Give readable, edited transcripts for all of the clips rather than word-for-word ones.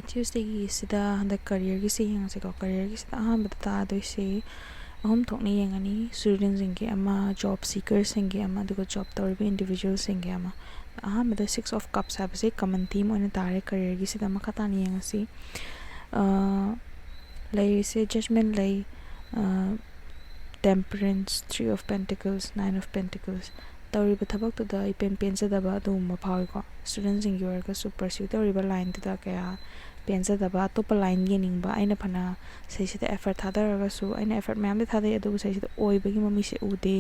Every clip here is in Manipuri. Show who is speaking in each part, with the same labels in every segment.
Speaker 1: Tuesday sida the career gi si yang se ko career gi sida ha but ta do se ahum thokni yang ani students inge ama job seekers inge ama dugo job toribi individuals inge ama aha but the 6 of cups have se common theme on tare career gi sida makata ni yang si lay se judgment lay temperance, 3 of pentacles, 9 of pentacles. Tauriba thabak to da ipen pensa daba do ma phawi ko students in your ka super pursue tauriba line to da kaya pensa daba to pa line yening ba aina phana sei se effort thadar ga su aina effort ma'am thadai adu sei se oibagi mami se ude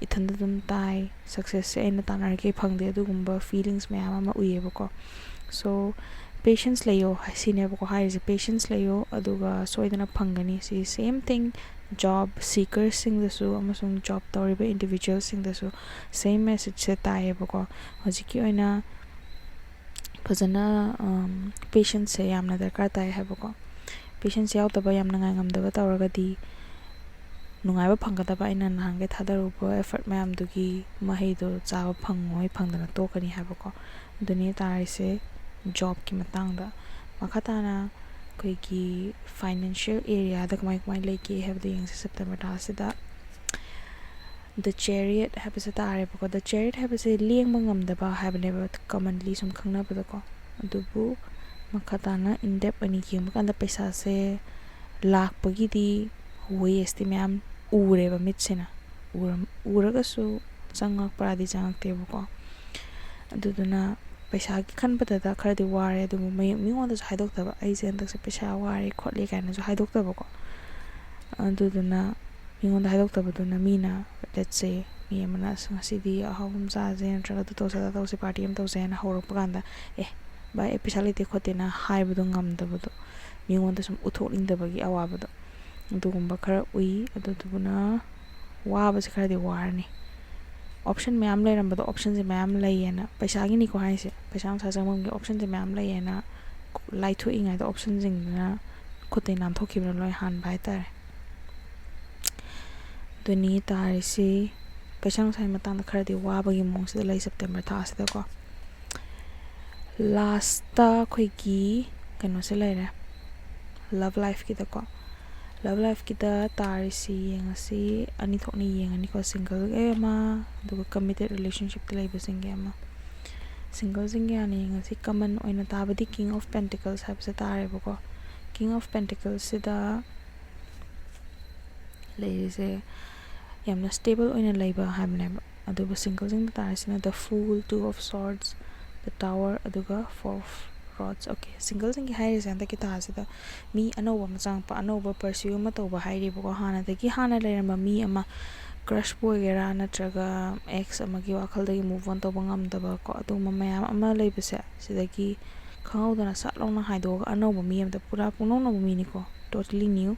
Speaker 1: ithanda dum tai success se aina tanar ke phangde adu gumba feelings ma'am ama uyeba ko so patience layo sine ba ko high patience layo aduga soidana phangani si same thing job seekers sing the su amasung job toriba individuals sing the su same message se tae bako hojiki oina phajana patience se yamna darkar tae ha bako patience yaw taba yamna ngai ngam daba tawraga di nungai ba phangada ba ina nangge thadaru bo effort mayam dugi mahei do chawa phangoi phangdana tokani ha bako duni tae se job ki matang da makhatana ki financial area da kamai leke have the September tasida the chariot have a tare because the chariot have a liang mangam da ba have never commonly some khangna ba ko adubu makhatana in depth ani ki makan da paisa se lakh pagi di we estimam ure ba mitsena uraga su changak pradi changak te ko aduduna paisa ki khan bata da khar di ware du mi ngon da haidok da ai jen da se paisa ware khotli kaina jo haidok da ko aduduna mi ngon da haidok da du na mina let's say mi amana ngasi di ahum za jen tra da to sa da se party am to jen horok paganda ba episode te khote na hai bu ngam da bu mi ngon da sum uthok ning da bagi awaba do dugumba khara ui aduduna wa ba se khar di war ni option ma'am ले रंबदो option से मैम ले ये ना पैसा की नहीं को है से पैसा हम साजा मंगे option से मैम ले ये ना लाइट हो इंगा तो option जिंग ना खुद ही नाम थोकी बना लोग हान बाय तारे दुनिया तारे से पैसा हम साइम तांग खर दे वाह बगी मोंग से लाई September था से देखो last ता कोई की कनो से ले रहा love life की देखो love life kita tarisi yang si ani thokni yang ani ko single ma duga committed relationship te laiba singe ma single singe ani yang si common oina tabadi king of pentacles have sa tare bako king of pentacles sida leise yamna stable oina laiba hamne aduba single sing tarisina the fool, 2 of swords, the tower aduga 4 of rods okay single sing hairi sanda ki ta sida mi anoba machang pa anoba pursue ma toba hairi bako hana dagi hana leirama mi ama crush boy gera natraga ex ama gi wakhal dagi move on toba ngam daba ko atu mayam ama leibase sidagi khangudana satlongna haido anoba mi amda pura puno no mi ni ko totally new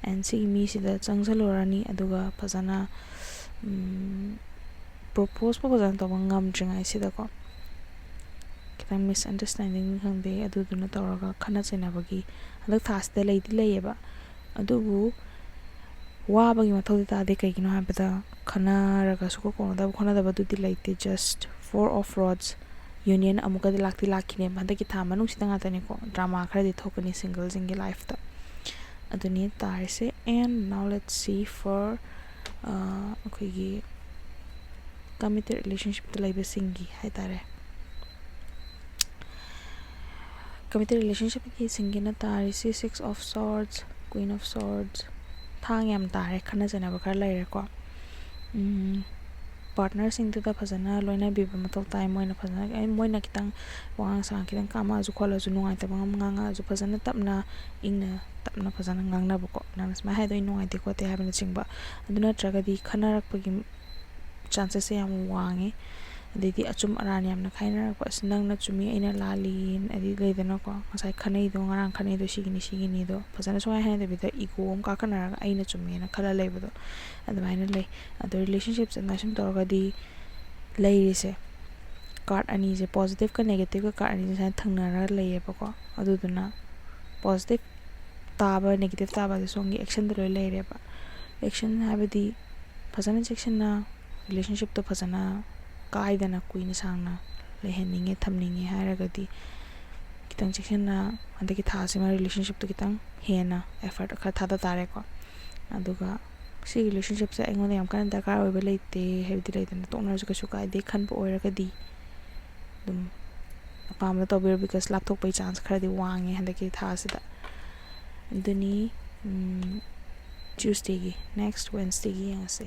Speaker 1: and si mi sida changsalorani aduga phajana propose pa phajana toba ngam dringai sida ko kitang misunderstanding hangde aduduna tawraga khana chena bagi adak thas de lei di leiba adubu wa bagi mathau ta de kai kino habada khana raga suko ko da khana da badu di leite just 4 of rods union amuka de lakti lakhine banda ki tha manung sitanga tani ko drama khara di thokani single singi life ta aduni tar se and now let's see for okay gi committed relationship de leiba singi hai tare committed relationship ki singina tarisi 6 of swords, queen of swords thang yam tare khana jana ba khar lai ko partner sing to da phajana loina bi ba matok tai moina phajana ai moina kitang wang sang kitang kama ju khola ju nungai ta bangam nganga ju phajana tapna ingna tapna phajana ngangna ba ko nanas ma hai doi nungai te ko te habna chingba aduna traga di khana rak pagi chances yam wange didi achum arani amna khaina ko asnang na chumi ina lalin adi leidana ko ngasai khanei do ngarang khanei do sigini do phajana so ha de bida ego om ka kana aina chumi na khala leibo do admaina lei ado relationships and nation torga di leiri se card ani je positive ka negative ka card ani je thangna ra leiye ba ko aduduna positive taba negative taba de songi action do leire ba action habadi phajana section na relationship to phajana kaidana queen sangna leheninge thamninge haragadi kitang cheksana handaki thasima relationship to kitang hena effort khara thada tare ko aduga si relationship se aingon yam kan darkar oiba leite hebdi leitana toknar su kasu kai de khan bo oira kadi dum apamba to bir because laptop pai chance khara di wange handaki thasida duni Tuesday gi next Wednesday gi yangase